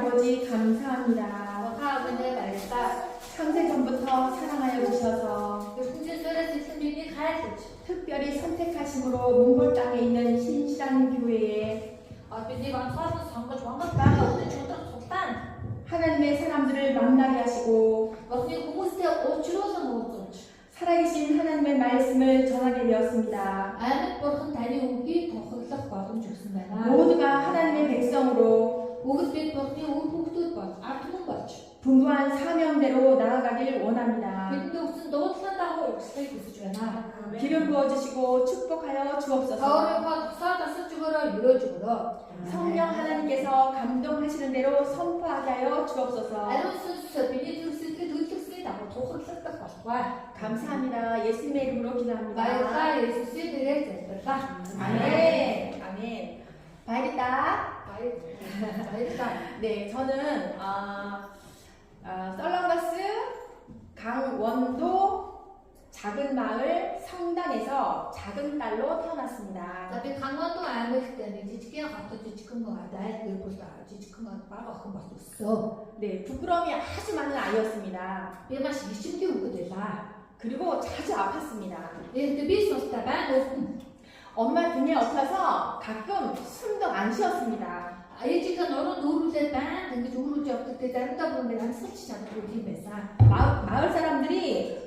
아버지 감사합니다. 我看我们的晚上， 창세전부터 사랑하여 주셔서 有从前说的是生命的开始， 특별히 선택하심으로 몽골 땅에 있는 신실한 교회에 并地方发生三个传个班，我们求的同伴， 하나님의 사람들을 만나게 하시고 我们公司的我知道什么组织， 살아계신 하나님의 말씀을 전하게 되었습니다. 아는 버튼 다니오기 더 흘러 받은 좋습니다. 모두가 하나님의 백성으로 오그 빛 버튼이 오국도 번, 아프는 거지. 분부한 사명대로 나아가길 원합니다. 근데 무슨 너 산다고 역시 있으잖아. 기름 부어주시고 축복하여 주옵소서. 가을과 살다 죽어라 이뤄주고라. 성령 하나님께서 감동하시는 대로 선포하게 하여 주옵소서. 알론스 수빈이 들었을 때 도착했다고 도착 썼다 봐. 감사합니다. 예수님의 이름으로 기도합니다. 말과 예수의 들에 됐다. 아멘. 아멘. 봐야겠다. 말과 네, 저는 썰렁버스 강원도 작은 마을 성당에서 작은 딸로 태어났습니다. tapi 강원도 알고 때는 지치기가 갖다 지치는 거 같아. 그보다 지치는 거 바로 한 번도 없어. 네, 부끄러움이 아주 많은 아이였습니다. 배맛이 심게 오게 되라. 그리고 자주 아팠습니다. 근데 비슷하다 봐. 엄마 등에 엎혀서 가끔 숨도 안 쉬었습니다. 아이지가 너는 노를 때만 근데 노를 잡을 때 다른다 보면 난 설치지 않고 힘내서 마을 사람들이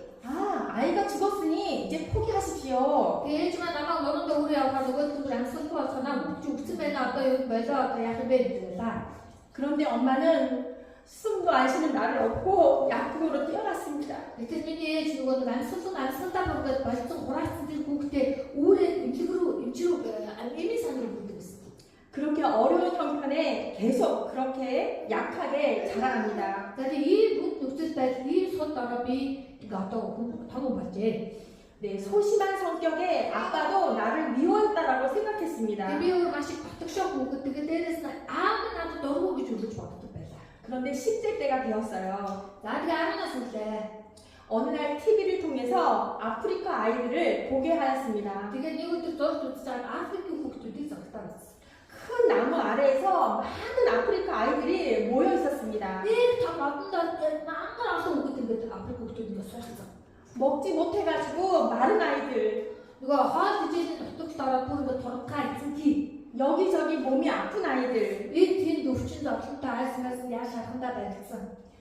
아이가 죽었으니 이제 포기하십시오. 예지만 아마 너는 또 우리 아빠 누가 누구랑 섞어서 나 죽으면 아빠 여기 매서 아빠 약을 매니까 그런데 엄마는 숨도 안 쉬는 나를 업고 약국으로 뛰어갔습니다. 그때는 지금 난 스스로 난 쓴다 보니까 맛있어 호라스 들고 그때 오래 임시로 이미산으로 부르고 있어. 그렇게 어려운 형편에 계속 그렇게 약하게 자라납니다. 근데 이 육즙 때이 손가락이 나도 방금 봤지. 네, 소심한 성격에 아빠도 나를 미워했다라고 생각했습니다. 미워 맛이 바짝 셔고 그때 때려서 아무나도 너무 오기 좋을 줄 알았다. 그런데 10대 때가 되었어요. 나한테 알아놨을 때 어느 날 TV를 통해서 아프리카 아이들을 보게 하였습니다. 네가 이것도 너도 진짜 아프리카 국들이 적당했어. 큰 나무 아래에서 많은 아프리카 아이들이 모여 있었습니다. 다 맞는다. 망가라서 오거든 그 아프리카 국들이 쏟았어. 먹지 못해가지고 마른 아이들, 누가 화한테 어떻게 따라보는 거 더럽게 있지. 여기저기 몸이 아픈 아이들, 이 뒤에 높진 않다 했으면서 야샤한다 했어.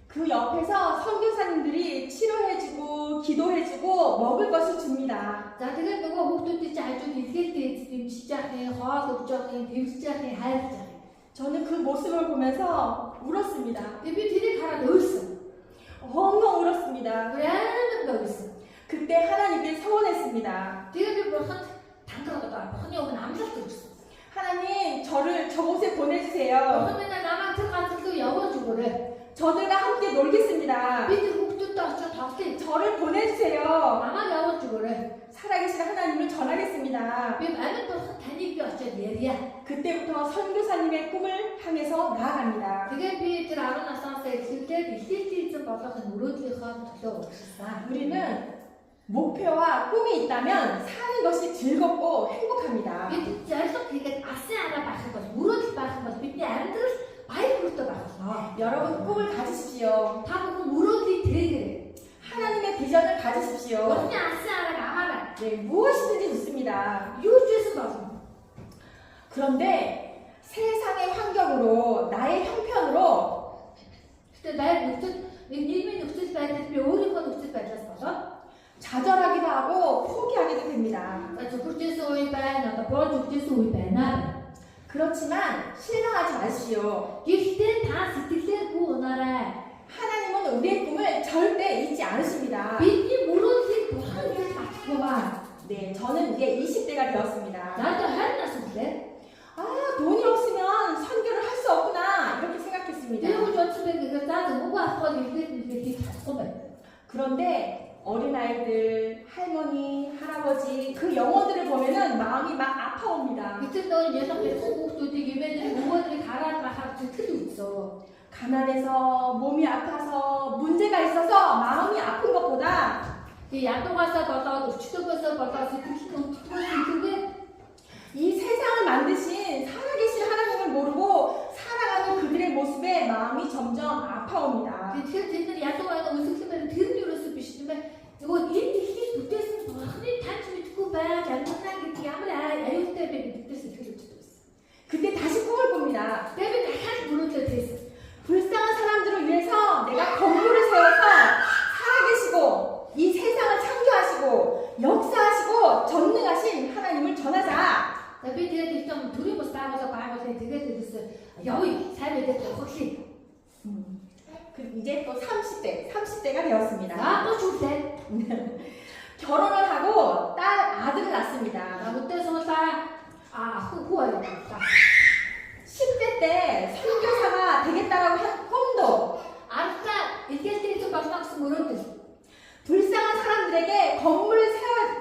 그 옆에서 선교사님들이 치료해주고 기도해주고 먹을 것을 줍니다. 자, 그게 누가 혹도 잘 좀 이렇게 지금 시작해 화도 적해 대우 시작해 하였잖아. 저는 그 모습을 보면서 울었습니다. 이 뒤에 가라 넣었어. 엉엉 울었습니다. 왜 하는 거 있어? 그때 하나님께 서원했습니다. 네가 뭐한 단가가 한이 오면 암살도 있어. 하나님, 저를 저곳에 보내주세요. 맨날 나만 들어가서 그 영어주고 그래. 저들과 함께 놀겠습니다. 밑에 혹도 따서 닭게 저를 보내주세요. 나만 영어주고 그래. 살아계신 하나님을 전하겠습니다. 왜 많은 또 다니기 어쩌 얘기야. 그때부터 선교사님의 꿈을 향해서 나아갑니다. 그게 비들 알아놨어. 그때 비실지 봐서 노릇이 하면 더 멋있어. 우리는 목표와 꿈이 있다면 사는 것이 즐겁고 행복합니다. 밑에 잘서 그게 아세 알아봐서 노릇이 봐서 밑에 안 들었어. 바이블도 봐서. 여러분 꿈을 가지십시오. 다 보고 노릇이 되게. 하나님의 비전을 가지십시오. 언니 아세 알아 알아. 네, 무엇이든지 좋습니다. 요주에서 봐서. 그런데 세상의 환경으로 나의 형편으로 그때 나의 녹슨 님이 녹슨 받을 때 오래 건 녹슨 받았어. 좌절하기도 하고 포기하기도 됩니다. 저 국제에서 오이 받나 봐. 국제에서 오이 받나. 그렇지만 실망하지 마십시오. 이때 다 스틱을 구원하라. 하나님은 우리의 꿈을 절대 잊지 않으십니다. 빛이 모르지 뭐하는 게 맞고 봐. 네, 저는 이제 20대가 되었습니다. 나도 할났을 때. 돈이 없으면 선교를 할 수 없구나 이렇게 생각했습니다. 이러고 저쪽에 그거 나도 뭐가 아까 이게 다 쏘면. 그런데 어린아이들, 할머니, 할아버지 그 영혼들을 보면은 마음이 막 아파옵니다. 그때 너 녀석들 소국도 되게 맨날 의원들이 가라앉아 하고 틀도 있어. 가난해서 몸이 아파서 문제가 있어서 마음이 아픈 것보다 야동 가서 봐서 치도 가서 봐서 그게 이 세상을 만드신 살아계신 하나님을 모르고 살아가는 그들의 모습에 마음이 아파옵니다. 걔들 야동하는 어떻게면 들으려서 비시지만 이거 이 붙어서 많이 단숨이 듣고 봐. 잘못한 게 아무리 아유 때문에 붙어서 들었어. 그때 다시 꿈을 꿉니다. 때문에 다시 부르게 됐어. 불쌍한 사람들을 위해서 내가 건물을 세워서 살아계시고 이 세상을 창조하시고 역사하시고 전능하신 하나님을 전하자. Tapi dia tidak mencuri mustahil apa dia terus yawi saya betul 혹시 이제 또 30대가 되었습니다. 나도 줄때 결혼을 하고 아들을 낳습니다. 나 그때서 후회했다. 10대 때 선교사가 되겠다라고 한 꿈도 알다 이때 좀 막상 모르겠어. 불쌍한 사람들에게 건물을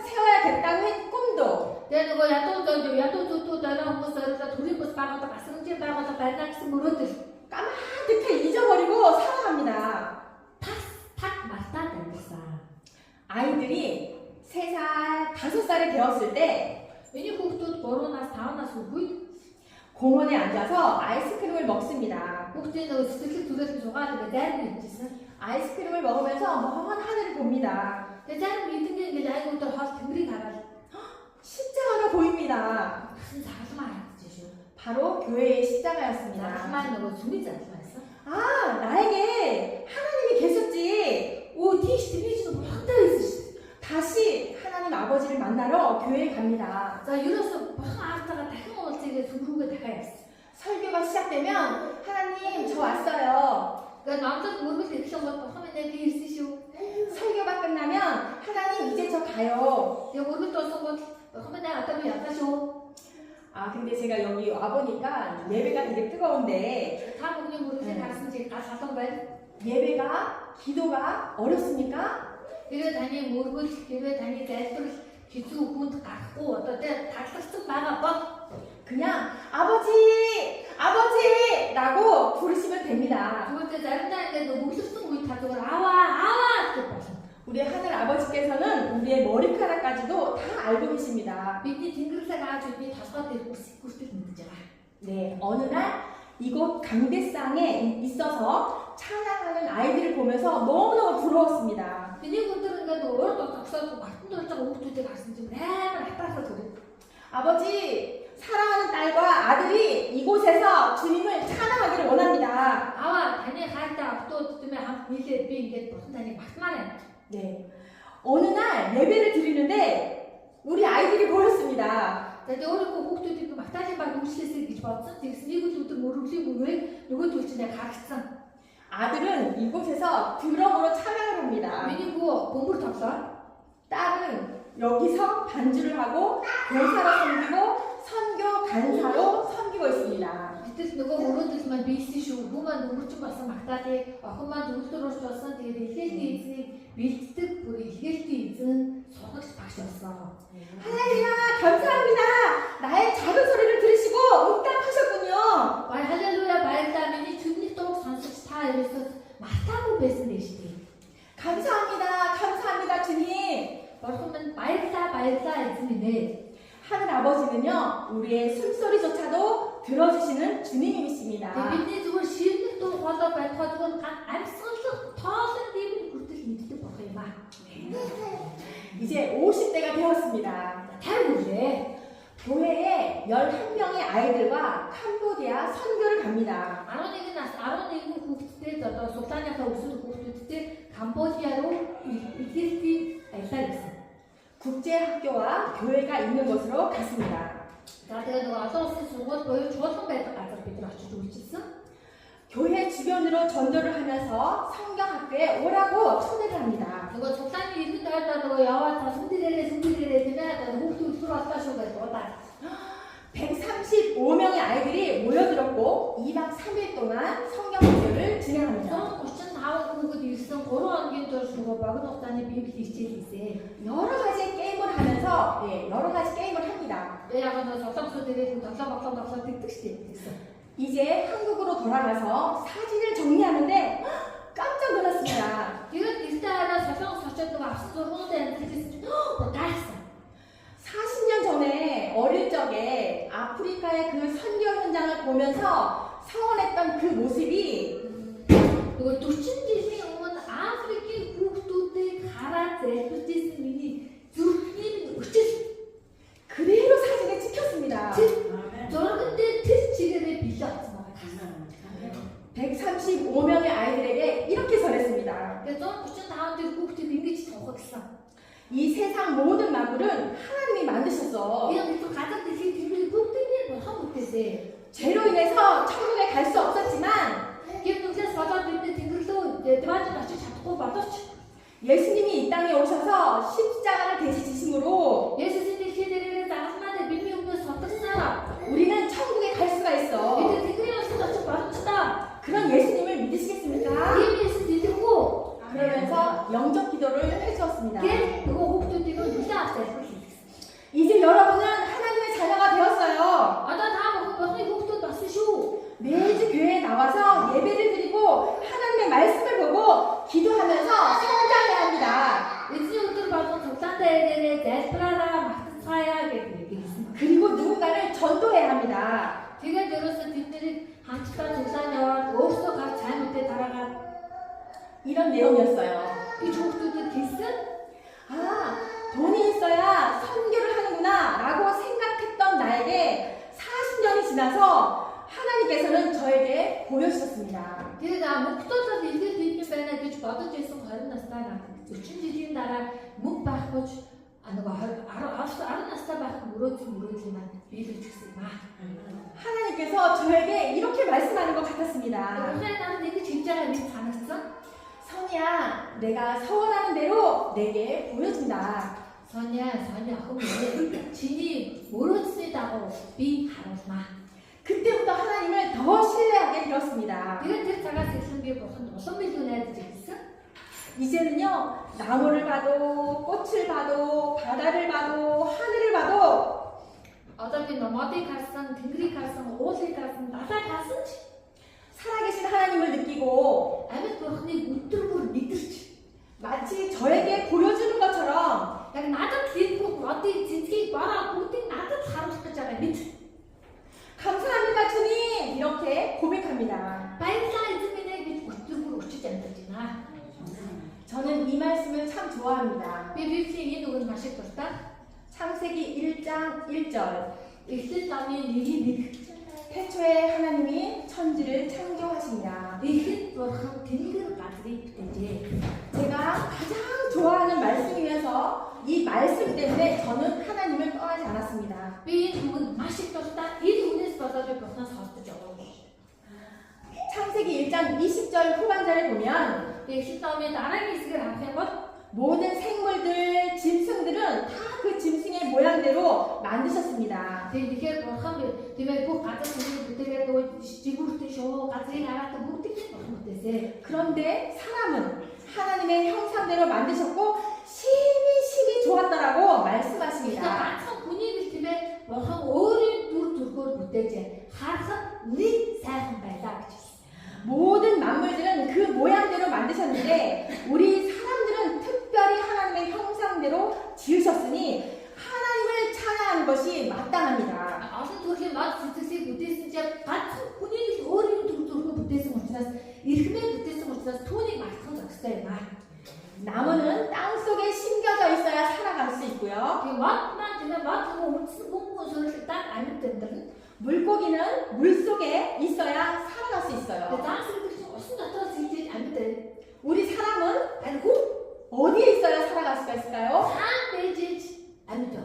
세워야겠다고 한 꿈도 내가 뭐 야도 나랑 무슨 둘이 무슨 방어도 가슴지 방어도 발각스 모르겠어. 까마득하게 잊어버리고 살아갑니다. 탁 맞다 됐어. 아이들이 3살, 5살이 되었을 때 왜냐 그것도 결혼해서 다음나서 뭐 공원에 앉아서 아이스크림을 먹습니다. 혹시 너 스티커 두개 줘가지고 내는 있지? 아이스크림을 먹으면서 먼 하늘을 봅니다. 대장은 믿는 게 나이부터 와서 등들이 가라. 십자가가 보입니다. 무슨 사람 말이지? 바로 교회의 십자가였습니다. 나만 너 준비지 않았어? 아, 나에게 하나님이 계셨지. 오, 디스트리지도 확다 있어. 다시 하나님 아버지를 만나러 교회에 갑니다. 자, 이래서 막 아빠가 다 어떻게 두루가 다 했어. 설교가 시작되면 하나님 저 왔어요. 그러니까 남자 모르게 그냥 막 하면 내게 있으시오. 설교가 끝나면 하나님 이제 저 가요. 내가 모르게 떠서 뭐 하면 내가 아까도 약하쇼. 아 근데 제가 여기 와보니까 예배가 되게 뜨거운데 다 그냥 모르게 갔으면 다 사던 거야. 예배가 기도가 어렵습니까? 이래 다니 모르고 이래 다니 대들 기수 군도 갖고 어떨 때다 쓱쓱 막아봐. 그냥 아버지 라고 부르시면 됩니다. 두 번째 자른다는데 너 목이 쓱쓱 못 타서 아와 이렇게 봐서. 우리 하늘 아버지께서는 우리의 머리카락까지도 다 알고 계십니다. 밑에 딩글사가 아주 밑에 다섯 개 있고 씻고 있는지라. 네, 어느 날 이곳 강대상에 있어서 찬양하는 아이들을 보면서 너무너무 부러웠습니다. 근데 그들은 그래도 어려도 덕서고 같은 돌자고 옥두 때 갔으면 좀 맨날 핫바서 그래. 아버지, 사랑하는 딸과 아들이 이곳에서 주님을 찬양하기를 원합니다. 아와 다니 할때 또 때문에 한 이게 무슨 다니 막말해. 네, 어느 날 예배를 드리는데 우리 아이들이 보였습니다. 근데 어렵고 옥두 때 막 다시 막 무시해서 이렇게 봤어. 지금 이것도 모르지 뭐왜 누구도 없이 내가 가르쳤어. 아들은 이곳에서 드럼으로 찬양을 합니다. 왜냐고 공부를 탔어. 딸은 여기서 반주를 하고 교사로 섬기고 선교 간사로 섬기고 있습니다. 그때 누가 모르듯이만 베이스쇼 뭐만 누구 좀 봤어 막다게 그만 누구 들어줬어. 되게 힐티 밀트 뿌리 힐티 소각시 박셨어. 하나님아 감사합니다. 나의 작은 소리를 들으시고 응답하셨군요. 말 할렐루야 말다면이 주님 또 선수 다 이래서 맞다고 베스내시니. 감사합니다 주님. 그러면 말다 있으니 하늘 아버지는요 우리의 숨소리조차도 들어주시는 주님이십니다. 근데 저걸 시험도 또 와서 뱉어주고 안 써서 더는 님이 그때 힘들게 먹어요 막. 이제 50대가 되었습니다. 잘 모르래. 교회에 11명의 아이들과 캄보디아 선교를 갑니다. 아론이고 그때 저 속단에서 우수도 그때 캄보디아로 이길티 알살했어. 국제학교와 교회가 있는 곳으로 갔습니다. 나한테 와서 쓰고 주어서 뱉어 가서 비들 아주 좋겠어? 교회 주변으로 전도를 하면서 성경학교에 오라고 초대를 합니다. 누가 적당히 읽는다 하다가 야와 성질내래 되면 혹도 들어왔다 쇼가 왔다. 135명의 아이들이 모여들었고 2박 3일 동안 성경학교를 진행합니다. 저는 question 나오고 그 일성 걸어간 게 들어주고 막은 없다니 비비 있지. 여러 가지 게임을 하면서 여러 가지 게임을 합니다. 왜냐면 너 적성소들이 덕성 득득시 됐어. 이제 한국으로 돌아가서 사진을 정리하는데 깜짝 놀랐습니다. 이런 비슷한 적성소들도 앞서서 홍대는 되게 달았어. 40년 전에 어릴 적에 아프리카의 그 선교 현장을 보면서 서원했던 그 모습이 залбирч ирсэн миний зүрхний өчил 그대로 사진에 찍혔습니다. зурган дээр тэр чигээрээ бэлээ болсон байгаа. 135명의 아이들에게 이렇게 전했습니다. Тэгээ 135 дээр хүүхдүүд ингэж тунхаг гэсэн. 이 세상 모든 만물은 하나님이 만드셨어. Яг ಇದು газар дэлхий тэрний бүгдийг бурхан бүтээсэн. 죄로 인해서 천국에 갈 수 없었지만 Гэвч нүглээс болоод бидний тэнгэр рүү диваажид очиж чадахгүй боловч 예수님이 이 땅에 오셔서 십자가를 대신지심으로 Есүсийн дэлхий дээрээ загалмаад бидний өмнөөс сотгосноо 우리는 천국에 갈 수가 있어. бид тэнгэрийн улсад очих боломжтой. 그런 예수님을 믿으시겠습니까? Тийм Есүс идэхгүй. 그러면서 영적 기도를 해주었습니다. Гэвч нөгөө хүүхдүүдийг бүлээн авч залбир хийлгэсэн. 이제 여러분은 하나님의 자녀가 되었어요. Одоо та бүхэн бурхны хүүхдүүд болсон шүү. 매주 교회에 나와서 예배를 드리고 하나님의 말씀을 보고 기도하면서 성장해야 합니다. Эзний өдөр болгон цуглаантай ирээрээ залбираараа магтацгаая гэж хэлсэн. 그리고 누군가를 전도해야 합니다. Тэгээд ерөөсөө тэднийг хамтдаа цуглаан яваад өөрсдөө гарч сайн үедээ дараагаад 이런 내용이었어요. гэж хүүхдүүдэд хэлсэн. 아, 돈이 있어야 선교를 하는구나 라고 생각했던 나에게 40년이 지나서 하나님께서는 저에게 보여주셨습니다. Тэгээд мөнгөтөлд илгээж хийх юм байна гэж бодож байсан 20 настай надад 40 жилийн дараа мөнгө байхгүй ч нөгөө 10 настай байх мөрөөдлийн маань биелүүлж гисэн юм аа. 하나님께서 저에게 이렇게 말씀하는 것 같았습니다. 그래 나는 내게 진짜가 네 반했어? 선이야, 내가 서원하는 대로 내게 보여준다. 선이야 그러면 진이 모르겠다고 비 하라마. 그때부터 하나님을 더 신뢰하게 되었습니다. 내가 들 자가 세상 게 무슨 밀려나야 되겠어? 이제는요, 나무를 봐도 꽃을 봐도 바다를 봐도 하늘을 봐도 어차피 너 어디 갔선, 댕그리 갔선, 어디 갔선, 나다 갔선지. 살아계신 하나님을 느끼고 아멘 그렇니 웃들고 믿을지. 마치 저에게 보여주는 것처럼 야 나도 믿고 어디 진짜 봐라 어디 나도 사고 싶잖아 믿. 감사합니다 주님 이렇게 고백합니다. 바이사 이즈미네 믿 웃들고 웃지 않잖아. 저는 이 말씀을 참 좋아합니다. 비비피이 누군 마실 것다. 창세기 1장 1절 이슬 남이 니기 태초에 하나님이 천지를 창조하시니라. 이힐 버한 댕그를 가지리 되지. 제가 가장 좋아하는 말씀이면서 이 말씀 때문에 저는 하나님을 떠나지 않았습니다. 비 누군 마실 것다. 이 누군에서 받아줄 것은 서투죠. 창세기 1장 20절 후반절에 보면 이슬 남이 나라기 있을 앞에 것 모든 생물들, 짐승들은 다 그 짐승의 모양대로 만드셨습니다. 이게 버한 되면 꼭 가자 그때가 지구를 쇼 가지리 나라도 못되게 못되세. 그런데 사람은 하나님의 형상대로 만드셨고 심히 좋았다라고 말씀하십니다. 가서 분위기 때문에 버한 어린 둘걸 못되지. 가서 우리 사람 발다. 모든 만물들은 그 모양대로 만드셨는데 우리 사람들은 특별히 하나님의 형상대로 지으셨으니 하나님을 찬양하는 것이 마땅합니다. 아무튼 그렇게 막 듣듯이 못했으니 같은 분위기 어린 둘걸 못했으면 어쩌나 이렇게 못했으면 어쩌나 돈이 많던 적었어요. 나무는 땅 속에 심겨져 있어야 살아갈 수 있고요. 막만 되면 막 그거 온 소리를 딱 알면 된다는. 물고기는 물 속에 있어야 살아갈 수 있어요. 나한테 무슨 나타나지 안 돼. 우리 사람은 알고 어디에 있어야 살아갈 수가 있을까요? 내지 안 돼.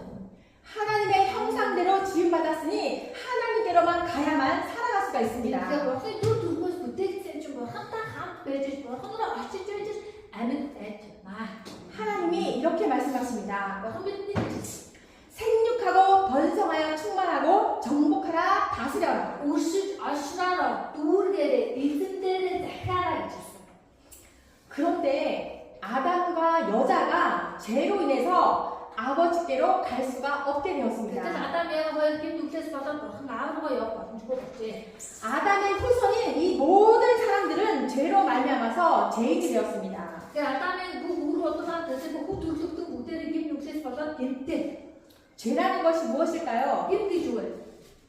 하나님의 형상대로 지음받았으니 하나님께로만 가야만 살아갈 수가 있습니다. 그러니까 뭐 또 두고 못되지 좀 한다 한 배지 뭐 하느라 아시죠 아는 돼. 하나님이 이렇게 말씀하십니다. 뭐 하면 생육하고 번성하여 충만하고 정복하라 다스려라. 옷을 아시나라 두르게 이든데를 나가라 있었어. 그런데 아담과 여자가 죄로 인해서 아버지께로 갈 수가 없게 그때 되었습니다. 아담이야 거의 김국에서 받아 뭐 나오고 옆 주고 없지. 아담의 후손인 이 모든 사람들은 죄로 말미암아서 죄인이 되었습니다. 그 아담의 그 어떤 사람 대신 그 둘도 못되는 김국에서 받아 될 죄라는 것이 무엇일까요? 힘이 좋아요.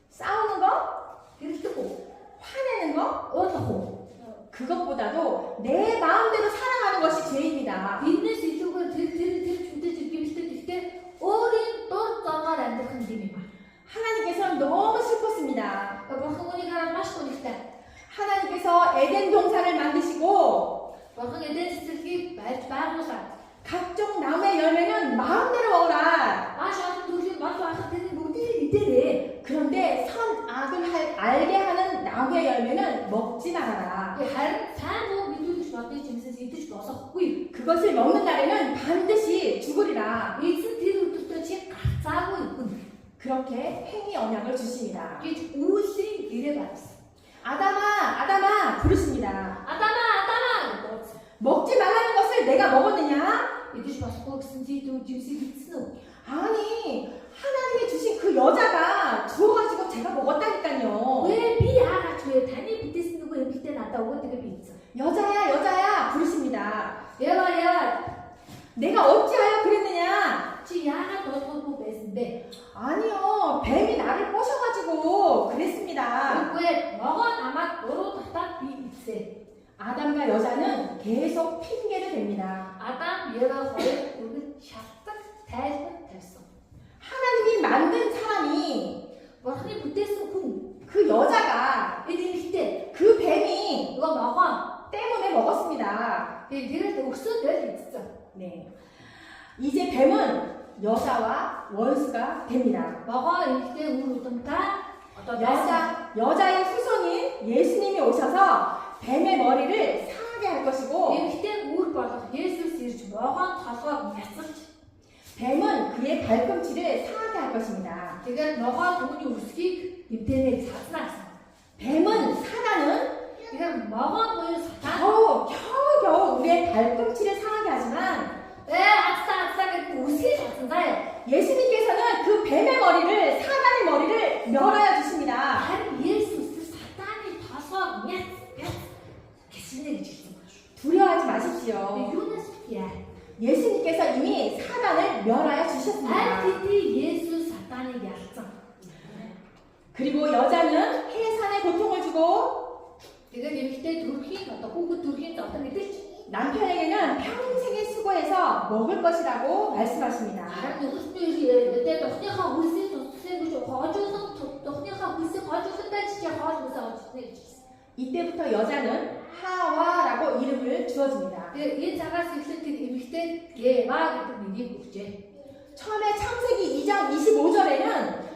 싸우는 거? 그리고 화내는 거? 어떻고? 그것보다도 내 마음대로 살아가는 것이 죄입니다. Биднээс илүүгээр тэр хүнтэй гимэлтэй гэхдээ өөрийн дур зоргоор амьдрах нь юм аа. 하나님께서는 너무 슬펐습니다. Бурхан үнийг хараад маш хүндэтэй. 하나님께서 에덴 동산을 만드시고 Бурхан эдэн цэцэрлэгийг байгуулад 각종 나무의 열매는 마음대로 먹어라. маш олон төрлийн мод байхад тэр бүгдийг идээрэй. 그런데 선악을 알게 하는 나무의 열매는 먹지 말아라. Харин сайн муу мэдүүлж модны жимсээс идэж босохгүй. 그것을 먹는 날에는 반드시 죽으리라. Эзэн тэр өдөртөө чи гарцаагүй хүн 그렇게 행위 언약을 주십니다. гэж үйлсийн гэрээ барьсан. 아담아 부르십니다. Адама гэж 먹지 말라는 것을 내가 먹었느냐? идэж босохгүй гэсэн зүйдүү жимсийг идсэн үү? 아니 하나님이 주신 그 여자가 주어가지고 제가 먹었다니까요. 왜 би яагаад вэ? Таны бүтээсэн нөгөө эмэгтэй надад өгөө тэгээ би идсэн. 여자야 부르십니다. Яа 내가 어찌하여 그랬느냐? чи яагаад дуулахгүй байсан бэ? 아니요 뱀이 나를 꼬셔가지고 그랬습니다. Үгүй могоо намайг буруу татаад би идсэн. 아담과 여자는 계속 핑계를 댑니다. Адам Ева хоёр бүгд шалтгаан тайлбар тавьсан. 하나님이 만든 사람이 Бурханы бүтээсэн хүн 그 여자가 энэ эмэгтэй 그 뱀이 нөгөө могоо 때문에 먹었습니다. тэгээд өгсөд байл идсэн. 네. 이제 뱀은 여자와 원수가 됩니다. Могоо эмэгтэй үр удамтай одоо байсан. 여자의 후손인 예수님이 오셔서 뱀의 머리를 상하게 할 것이고 Эмэгтэй үр болох Есүс ирж могоон толгойг няцалж 뱀은 그의 발꿈치를 상하게 할 것입니다. тэгээд могоо түүний өсгийг эвдэнэ цаснаа гэсэн. 뱀은 사단은 Тэгэхээр могоо буюу сатан 겨우 우리의 발꿈치를 상하게 하지만 азтаа гэдэг өсгийг цасан заяа. 예수님께서는 그 뱀의 머리를 사단의 머리를 멸하여 주십니다. харин Есүс сатаны толгойг няц гэснэ гэж хэлсэн байна шүү. 두려워하지 마십시오. Юунаас яа? 예수님께서 이미 사단을 멸하여 аль 주셨습니다. хэдийн Есүс сатаныг ялцсан. 그리고 여자는 해산의 고통을 주고 Тэгээд эмэгтэй төрхийн одоо хүүхэд төрхийн зовлон мэдэрч 남편에게는 평생의 수고해서 먹을 것이라고 말씀하십니다. харин нөхөсний дохныхаа хөлсийг туссан гэж хоожуулсан дохныхаа хөлсийг хоожуулсантай ч хоол хүсээ очихно гэж хэлсэн. 이때부터 여자는 하와라고 이름을 주어집니다. Тэгээд энэ цагаас эхлээд тэр эмэгтэй Ева гэдэг нэгийг өгчээ. 처음에 창세기 2장 25절에는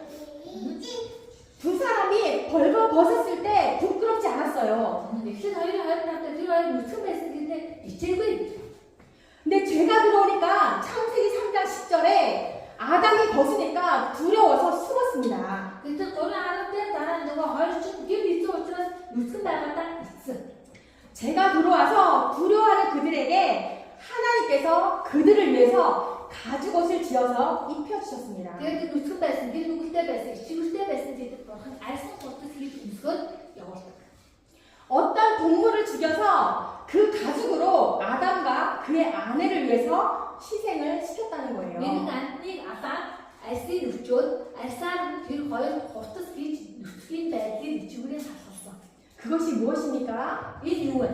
두 사람이 벌거벗었을 때 부끄럽지 않았어요. эхлээд хоёрын хайр тавтай тэр хоёр нүцгэн байсан гэдэг ичээгүй. 근데 죄가 들어오니까 창세기 3장 10절에 아담이 벗으니까 두려워서 숨었습니다. Тэгээд гурван харав дээр дараа нь нөгөө хоёр чинь гэр хийсэн учраас нүцгэн байгаадаа ицсэн. 죄가 들어와서 두려워하는 그들에게 하나님께서 그들을 위해서 가죽옷을 지어서 입혀주셨습니다. Тэгээд нүцгэн байсан, гэр нүгэлтэй байсан, ичгүүртэй байсан гэдэг бурхан айсан гутас хийж өсгөөд явуулдаг. 어떤 동물을 죽여서 그 가죽으로 아담과 그의 아내를 위해서 희생을 시켰다는 Нэгэн 거예요. амьтныг Адам альсыг өвчөөд альсаар нь тэр хоёр гутас хийж нүцгийн байдлыг ичгүүрээ салгасан. 그것이 무엇입니까? Энэ юу вэ?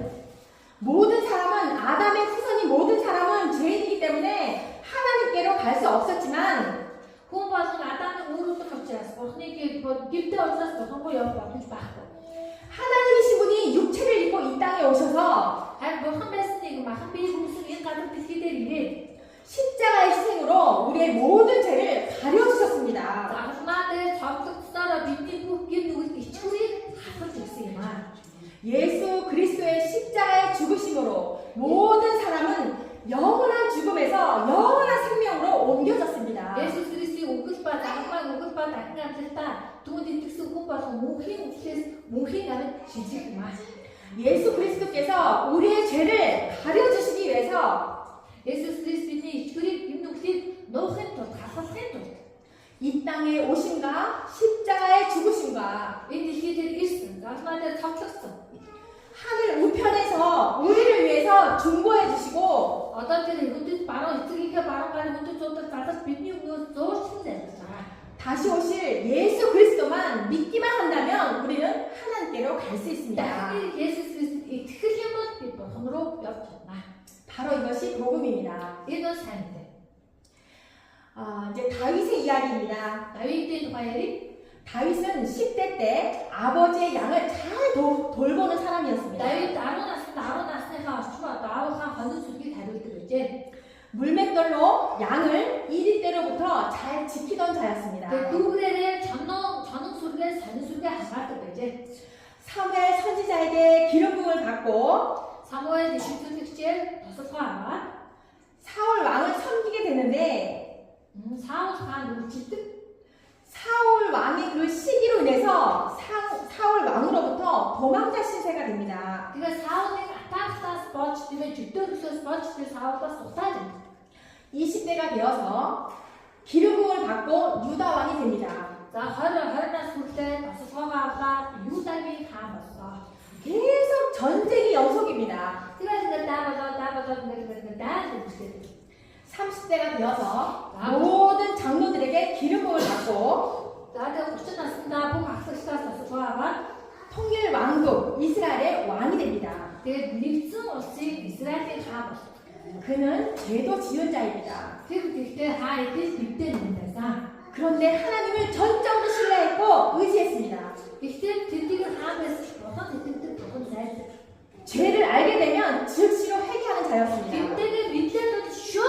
모든 사람은 아담의 후손인 모든 사람은 죄인이기 때문에 하나님께로 갈 수 없었지만 Хүн болон Адамын үр удам учраас бурхныг гимтэй учраас бурхангүй явах боломж байхгүй. 하나님이신 분이 육체를 입고 이 땅에 오셔서 харин бурхан байсан нэг махан бие хүмүүсийг энэ газар дэлхий дээр ирээд 십자가의 희생으로 우리의 모든 죄를 가려주셨습니다. загламаа дээр цогцолцсоор бидний бүх гим нүгэлт ичгүүрийг хасаж өгсөн юм аа. 예수 그리스도의 십자가의 죽으심으로 모든 사람은 영원한 죽음에서 영원한 생명으로 옮겨졌습니다. Есүс Христийн үгэл ба загламаа үгэл ба дахин амьдралтаа түүнд итгэсэн хүн болон мөнхийн үгсээс мөнхийн амьд шилжих юм аа. 예수 그리스도께서 우리의 죄를 가려주시기 위해서 Есүс Христ бидний ичгүүрийг гим нүглийг нуухын тулд хасахын тулд 이 땅에 오심과 십자가의 죽으심과 энэ дэлхий дээр ирсэн, загламаа дээр цогцлогсон. 하늘 우편에서 우리를 위해서 중보해 주시고 Одоо тэр хүндэт баруун эцгийнхээ баруун гарын хүндэт зуудад залж бидний өмнөөс зуурсан зайлсаа. 다시 오실 예수 그리스도만 믿기만 한다면 우리는 하나님께로 갈 수 있습니다. Дахин Есүс Христ итгэл 성으로 엮였나. 바로 이것이 복음입니다. 이는 사인데. 이제 다윗의 이야기입니다. 다윗의 과열이 다윗은 10대 때 아버지의 양을 잘 돌보는 사람이었습니다. 다윗 아로나스가 나와가 하는 소리 다룰 때였지. 물맷돌로 양을 이리때로부터 잘 지키던 자였습니다. 누구를 전능 소리에 사는 소리에 안 갔던 거지. 사무엘 선지자에게 기름 부음을 받고 사무엘 대신투 특질 버섯화 사울 왕을 섬기게 되는데 사울가 누구 질득 사울 왕의 그 시기로 인해서 사울 왕으로부터 도망자 신세가 됩니다. 그러니까 사울이 아따스타 스포츠 때문에 질득서 스포츠 때 사울과 쏟아져. 20대가 되어서 기름 부음을 받고 유다 왕이 됩니다. 자 허르나 술때 버섯화가 유다미 다 봤어. 계속 전쟁이 연속입니다. 그래서 따버져 30대가 되어서 모든 장로들에게 기름 부음을 받고 나도 고쳐놨습니다. 보고 학습시켰어. 버섯화가 통일 왕국 이스라엘의 왕이 됩니다. 그 밀증 없이 이스라엘에 다 봤어. 그는 죄도 지은 자입니다. 그리고 그때 하이트 밀대는 데서 그런데 하나님을 전적으로 신뢰했고 의지했습니다. 그때 드디어 하면서 어떤 드디어 그건 잘. 죄를 알게 되면 즉시로 회개하는 자였습니다. 그때는 밀대도 슛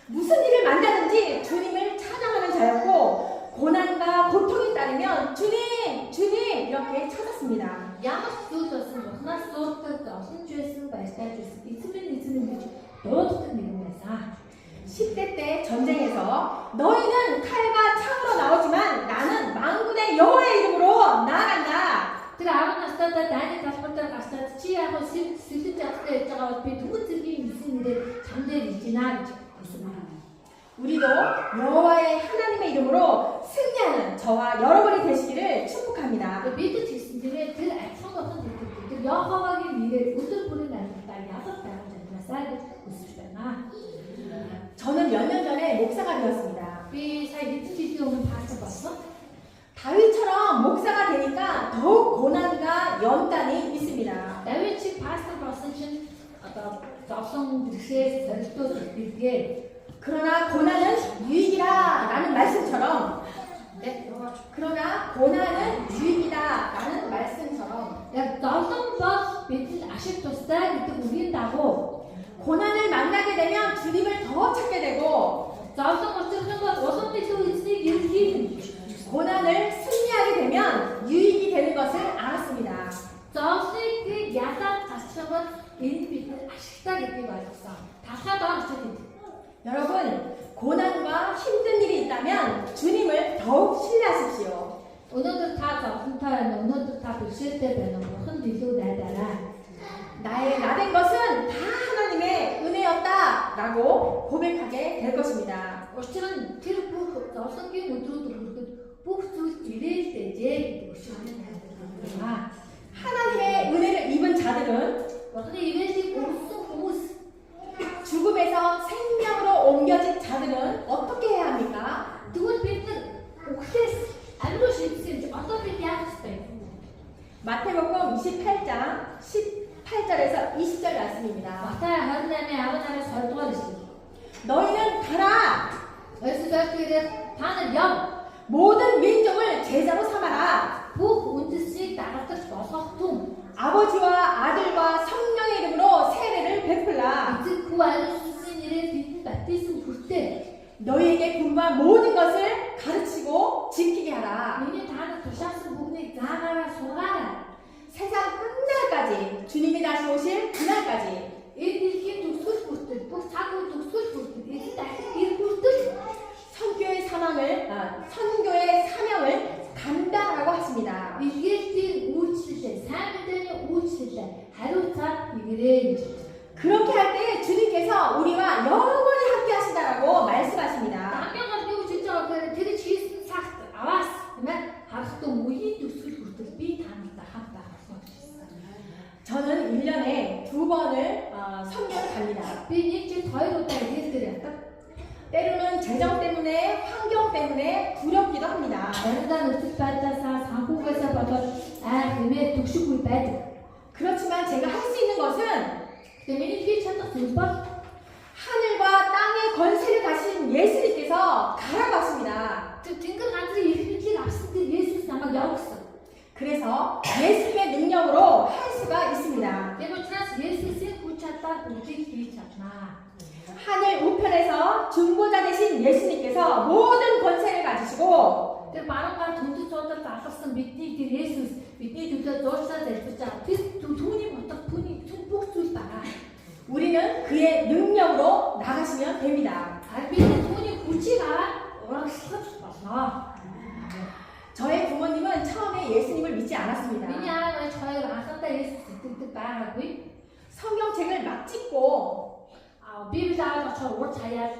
무슨 일을 만나든지 주님을 찬양하는 자였고 고난과 고통이 따르면 주님, 주님 이렇게 찾았습니다. 야마스도였으면 하나 쏘았다 어떤 죄였으면 말씀할 죄였으면 있으면 너도 이러면서 10대 때 전쟁에서 너희는 칼과 창으로 나오지만 나는 만군의 여호와의 이름으로 나아간다. 그래 아로나스타다 나니 가스파타 가스타 치하고 실질자들의 있다가 누구들이 무슨 일에 잠들이지나 있습니다. 우리도 여호와의 하나님의 이름으로 승리하는 저와 여러분이 되시기를 축복합니다. 미드 디스들의 그 애청었던 그 여호와의 미래를 우들보는 날이다. 야섯 달을 살고 있습니다. 저는 몇 년 전에 목사가 되었습니다. 이 사이 미드 디스오는 봤어? 다윗처럼 목사가 되니까 더욱 고난과 연단이 있습니다. 다윗이 파스터 버스는 접성 득세에 절도 들게 그러나 고난은 유익이다 라는 말씀처럼 그러나 고난은 유익이다 라는 말씀처럼 접성 버스 밑을 아쉽tos다 그때 우린다고 고난을 만나게 되면 주님을 더 찾게 되고 접성 버스는 것 어선미소 있으니 이렇게 고난을 승리하게 되면 유익이 되는 것을 알았습니다. 접시 그 야단 자체는 인빛을 아쉽다 이렇게 말했어. 다하다 하셨지. 여러분 고난과 힘든 일이 있다면 주님을 더욱 신뢰하십시오. 오늘도 다 접순타는 오늘도 다 불실 때 배는 큰 비교 나다라. 나의 나된 것은 다 하나님의 은혜였다 라고 고백하게 될 것입니다. 어쩌면 뒤를 보고 접성기 못 들어도 그렇고 뽑수 이럴 때제 하나님의 은혜를 입은 자들은 근데 이것이 고스 죽음에서 생명으로 옮겨진 자들은 어떻게 해야 합니까? 두번 빈은 옥세스 알로 실수 어떤 빈이 하셨어요? 마태복음 28장 18절에서 20절 말씀입니다. 마타야 하나님의 아버지를 설득을 했습니다. 너희는 가라! 열수자들의 반을 영 모든 민족을 제자로 삼아라! 부 온드씩 나갔다 와서 통 아버지와 아들과 성령의 이름으로 세례를 베풀라. 이제 그 안에 수신 일에 빈 바티즘 볼때 너희에게 분부한 모든 것을 가르치고 지키게 하라. 너희 다는 도시아스 부분에 가나라 소가라 세상 끝날까지 주님이 다시 오실 그날까지 이렇게 독설 볼때 또 사고 독설 볼때 이제 다시 볼때 선교의 사명을 간다라고 하십니다. 이게 오칠 때 사람들이 오칠 때 하루차 이거를 그렇게 할 때 주님께서 우리와 영원히 함께 하신다라고 말씀하십니다. 남녀가 배우 진짜 되게 지은 삭 아왔어 그러면 하루도 모이 독설 볼때 비단다 한다 저는 1년에 2번을 선교를 갑니다. 비니치 더이로다 이랬더랬다 때로는 재정 때문에 환경 때문에 두렵기도 합니다. 다른 어떻게 받아서 상고에서 받아 아 그러면 독식을 받아 그렇지만 제가 할 수 있는 것은 근데 миний хийж чадах зүйл бол 하늘과 땅의 권세를 가신 예수님께서 가라고 하십니다. тэнгэр газрын эрхэмлийг авсан тэр Есүс намайг явуулсан. 그래서 예수님의 능력으로 할 수가 있습니다. Тийм учраас Есүсийн хүч чадлаар бүгдийг хийж чадна. 하늘 우편에서 중보자 되신 예수님께서 모든 권세를 가지시고 Тэр баруунгаар түндэс зуудад алгасан бидний тэр Есүс бидний төлөө зурсаа залбирч байгаа. Тэр түүний мотор түүний бүх зүйл байгаа. 우리는 그의 능력으로 나가시면 됩니다. Бид түүний хүчийг аваад урагшлах болно. 저의 부모님은 처음에 예수님을 믿지 않았습니다. Миний аав ээж хоёр анхандаа Есүс итгэдэг байгаагүй. 성경책을 막 찍고 Библи аваад очихоор урд хаяад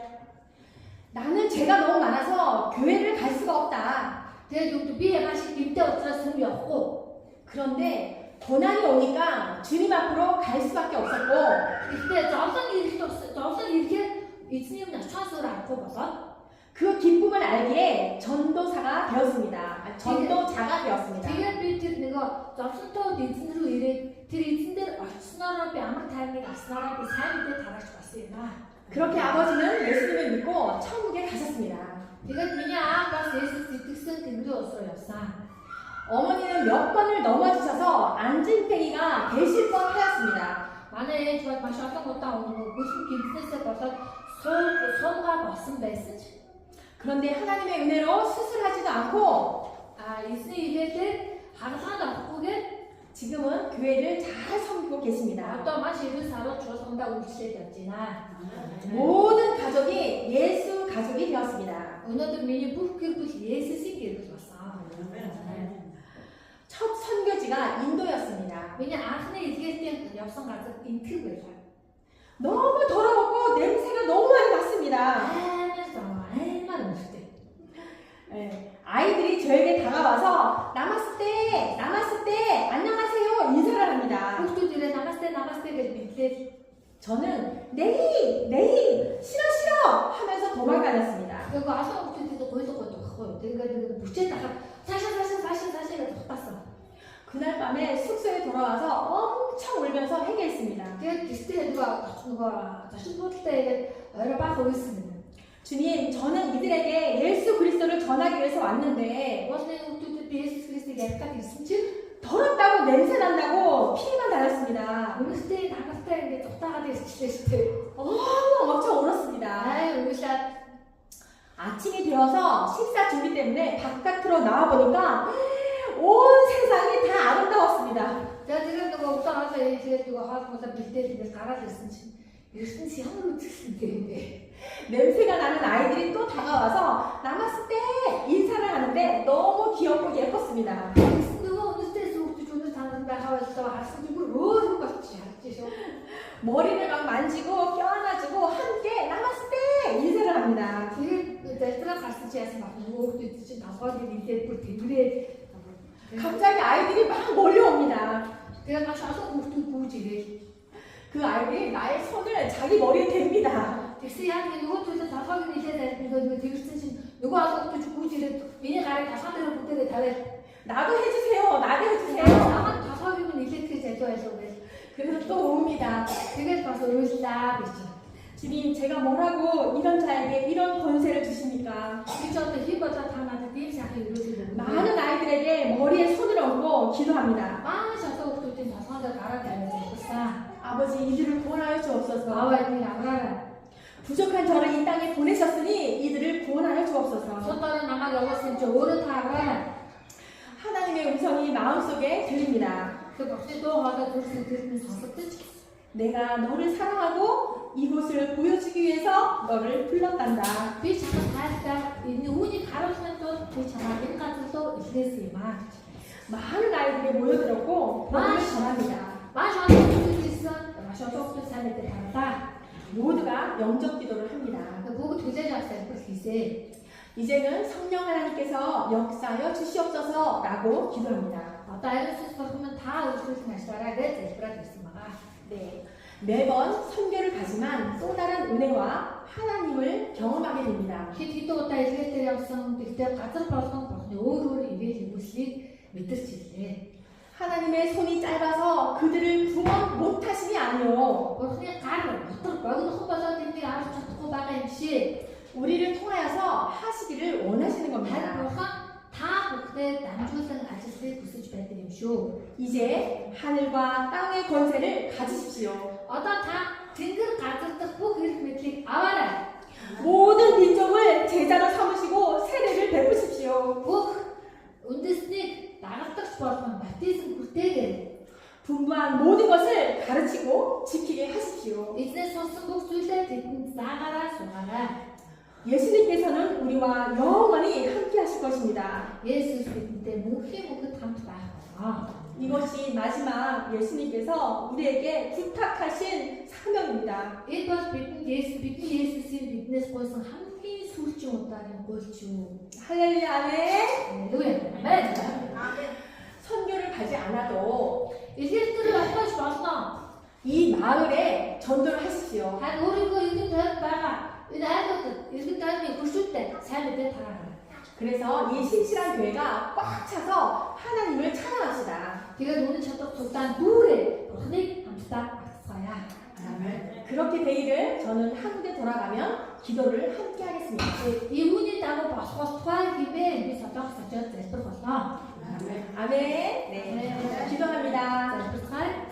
나는 죄가 너무 많아서 교회를 갈 수가 없다. тэгээд би ягааш гимтэй учраас сүм явахгүй. 그런데 고난이 오니까 주님 앞으로 갈 수밖에 없었고 Гэхдээ зовлон ирэхээр эзний өмнө очихоос өөр аргагүй болоод 그 기쁨을 알기에 전도사가 되었습니다. 전도자가 되었습니다. тэгээд би тэр нөгөө зовлонтой эзэн рүү ирээд тэр эзэн дээр очсноороо би амар тайвныг авснараа би сайн мэдээ тараач болсон юм аа. 그렇게 아버지는 예수님을 믿고 천국에 가셨습니다. Тэгээд миний аав бас Есүс итгэсэн тэнгэрийн улс руу явсан. 어머니는 몇 번을 넘어지셔서 안진뱅이가 되실 뻔하였습니다. Манай ээж бол маш олон удаа нөгөө хөлн гимснээсээ болоод суугаа болсон байсан ч 그런데 하나님의 은혜로 수술하지도 않고 эзний ирээдээр хагалгаанд орохгүйгээр 지금은 교회를 잘 섬기고 계십니다. одоо маш эрүүл саруу чуулгандаа үйлчлээд явж байна. 모든 가족이 예수 가족이 되었습니다. Өнөөдөр миний бүх гэр бүл Есүсийн гэр бүл болсон. 첫 선교지가 인도였습니다. миний анхны илгээстэй явсан газар энтгэв байлаа. 너무 더러웠고 냄새가 너무 많이 났습니다. амар 음식тэй. 아이들이 저에게 다가와서 남았을 때 안녕하세요 인사를 합니다. Хүүхдүүд ирээ намасте гэж бидлээ. 저는 내일 싫어 하면서 도망다녔습니다. 그리고 아성 хүүхдүүд гойлгоод байхгүй. Тэгээд бүчээд ахад цаашаа гэж хутаасан. 그날 밤에 숙소에 돌아와서 엄청 울면서 회개했습니다. Тэгээд гэртээ нөгөө зочин буудалтай игээд орой баах үйлсэн. 주님, 저는 이들에게 예수 그리스도를 전하기 위해서 왔는데 Уулын хүүхдүүдэд би Есүс Христийг ярих гэж ирсэн чинь 더럽다고 냄새 난다고 피해만 다녔습니다. үнэтэй нагалтай ингээд зутаагаад ирчихлээ шүү дээ. 엄청 울었습니다. Уулаад 아침이 되어서 식사 준비 때문에 바깥으로 나와보니까 온 세상이 다 아름다웠습니다. тэгээд нөгөө удаан хоолоо хийгээд нөгөө хоолмолоо бэлдээд ингээд гараад ирсэн чинь ертөнц ямар үзэсгэлэнтэй. 냄새가 나는 아이들이 또 다가와서 남았을 때 인사를 하는데 너무 귀엽고 예뻤습니다. нөгөө үнэтэй сүгдэж өнөр танд байхаа болсоо харсан чинь бүр өөр юм болчих харж шүү. 머리를 막 만지고 껴안아주고 함께 남았을 때 인사를 합니다. Тэгээд залтраа гарсан чи яасан баг нөгөө хүүхдүүд чинь толгойг нэлээд бүр тэнгэрээ 갑자기 아이들이 막 몰려옵니다. тэгээд маш олон хүүхдүүд бүүж ирээ. 그 아이들이 나의 손을 자기 머리에 댑니다. Тэгсэн яг нөгөө төлөө толгойг нэлээд нөгөө тэрсэн чинь нөгөө олон хүүхдүүд бүүж ирээд миний гарыг толгой дээр бүтээгээ тавиад 나도 해주세요. намайг толгойг нэлээд гэж залуу байлуу гэж. 그래서 또 옵니다. Тэгээд бас уйллаа гэж. 주님, 제가 뭐라고 이런 자에게 이런 권세를 주십니까? Би ч одоо хин болоо та надад ийм сайхан өрөөсөө 많은 아이들에게 머리에 손을 얹고 기도합니다. маш олон хүүхдүүдийн толгойд гараа тавиад залбирсан. 아버지, 이들을 구원하여 주옵소서. 아버지 아브라함 부족한 저를 이 땅에 보내셨으니 이들을 구원하여 주옵소서. 손가락 남아 여겼으니 저 오른 다 아브라함 하나님의 음성이 마음속에 들립니다. 그 박씨 또 가서 들으면 들으면 섰었지. 내가 너를 사랑하고 이곳을 보여주기 위해서 너를 불렀단다. 비 잠깐 다했다. 이 운이 가로지면 또비 잠깐 인간도 또 이랬어요. 많은 아이들이 모여들었고 복음을 전합니다. 마셔 또 있어. 마셔 또 살릴 때 달다. 모두가 영접 기도를 합니다. 보고 도저히 할수 없이 이제는 성령 하나님께서 역사하여 주시옵소서라고 기도합니다. 다른 수술 보면 다 의식을 다시다가 내 제프라 됐습니다. 네, 매번 선교를 가지만 또 다른 은혜와 하나님을 경험하게 됩니다. хэд удаа илгээтэй явсан тэгтээ газар болгон бурхны өөр өөр ивэл хүмүүсийг мэдэрч ирлээ. 하나님의 손이 짧아서 그들을 구원 못하심이 아니요 Бурхны гар дотор богинохон болоод энийг авч чадахгүй байгаа юм шиг. 우리를 통하여서 하시기를 원하시는 Харин 겁니다. Бурхан та бүхтэй дамжуулан ажиллахыг хүсэж байдаг юм шүү. 이제 하늘과 땅의 권세를 가지십시오. Одоо та тэнгэр газар дах бүх эрх мэдлийг аваарай. 모든 민족을 제자로 삼으시고 세례를 베푸십시오. Бүх үндэснийг дагалдагч болгон баптизм хүртээгээд 분부한 모든 것을 가르치고 지키게 하십시오. эзнээс сонсон бүх зүйлээ тэдэнд заагаараа суугаарай. 예수님께서는 우리와 영원히 함께 하실 것입니다. Есүс бидэнтэй мөнхийн мөнхөд хамт байх болно. 이것이 마지막 예수님께서 우리에게 부탁하신 사명입니다. Энэ бол бидний Есүсийн биднээс гуйсан хамгийн сүүлчийн удаагийн гуйлч юу. 할렐루야 아멘. Халелуя. Амен. 선교를 가지 않아도 Илэрхийлэл болохгүй болно. 이 마을에 전도를 하십시오. Харин өөрийнхөө иргэн тойронд байгаа энэ айлуудад иргэн тойрны хуршүүдтэй сайн мэдээ тараарай. 그래서 이 신실한 교회가 꽉 차서 하나님을 찬양합시다. Тэгээд үнэн чадвар цуглаан дүүрээ Бурхныг хамтдаа багтгаая. 그렇게 되기를 저는 한국에 돌아가면 기도를 함께 하겠습니다. Иймний дагуу болохоос тухай хэмээн би солонгос очоод залбирх болно. 아멘. 네. 기도합니다. залбирхай.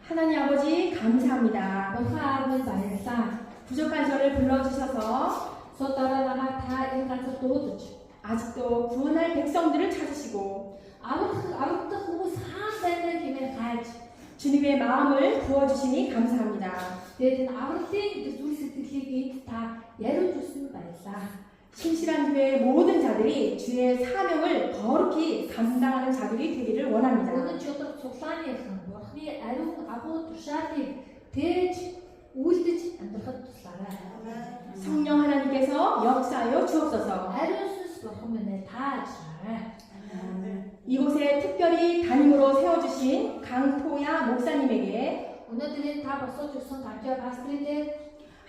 하나님 아버지 감사합니다. Бурхан аав минь баярлалаа. 부족한 저를 불러주셔서 Сууд орой намайг та энэ газар дуудаж 아직도 구원할 백성들을 찾으시고 аврагдах хүмүүс хаан байна хэмээн хайж 주님의 마음을 부어주시니 감사합니다. тэгээд энэ авралын зүйл сэтгэлийг энд та яриулж өгсөн баярлалаа. 신실한 교회의 모든 자들이 주의 사명을 거룩히 감당하는 자들이 되기를 원합니다. Үнэн чөтгөр цуглааны хэн Бурхны ариун агуу тушаалыг тээж үйлдэж амьдрахад туслаарай. 성령 하나님께서 역사하여 주옵소서. Ариун сүнс Бурхан минь та ажиллаарай. 이곳에 특별히 담임으로 세워주신 강토야 목사님에게 Өнөөдөр та босож өгсөн гамжаа пастрын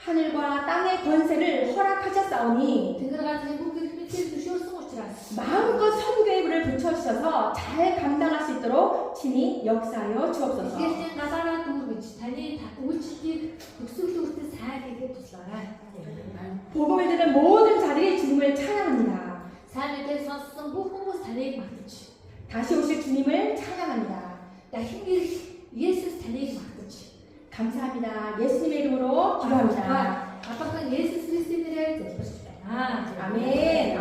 하늘과 땅의 권세를 허락하셨사오니 тэнгэр газрын бүх эрх мэдэлийг зөвшөөрсөн учраас 마음껏 선교의 불을 붙여주셔서 잘 감당할 수 있도록 친히 역사하여 주옵소서. Итгэлийн галаараа дүүргэж таны үйлчлэлийг төгсгөлөөртөө сайн хийгээд туслаарай. 복음을 들은 모든 자들이 주님을 찬양합니다. Сайн мэдээ сонссон бүх хүмүүс таныг магтаж, 다시 오실 주님을 찬양합니다. дахин ирэх Есүс таныг магтаж. 감사합니다. 예수님의 이름으로 기도합니다. Апахан Есүс Христосийн нэрээр залбирч байна. 아멘.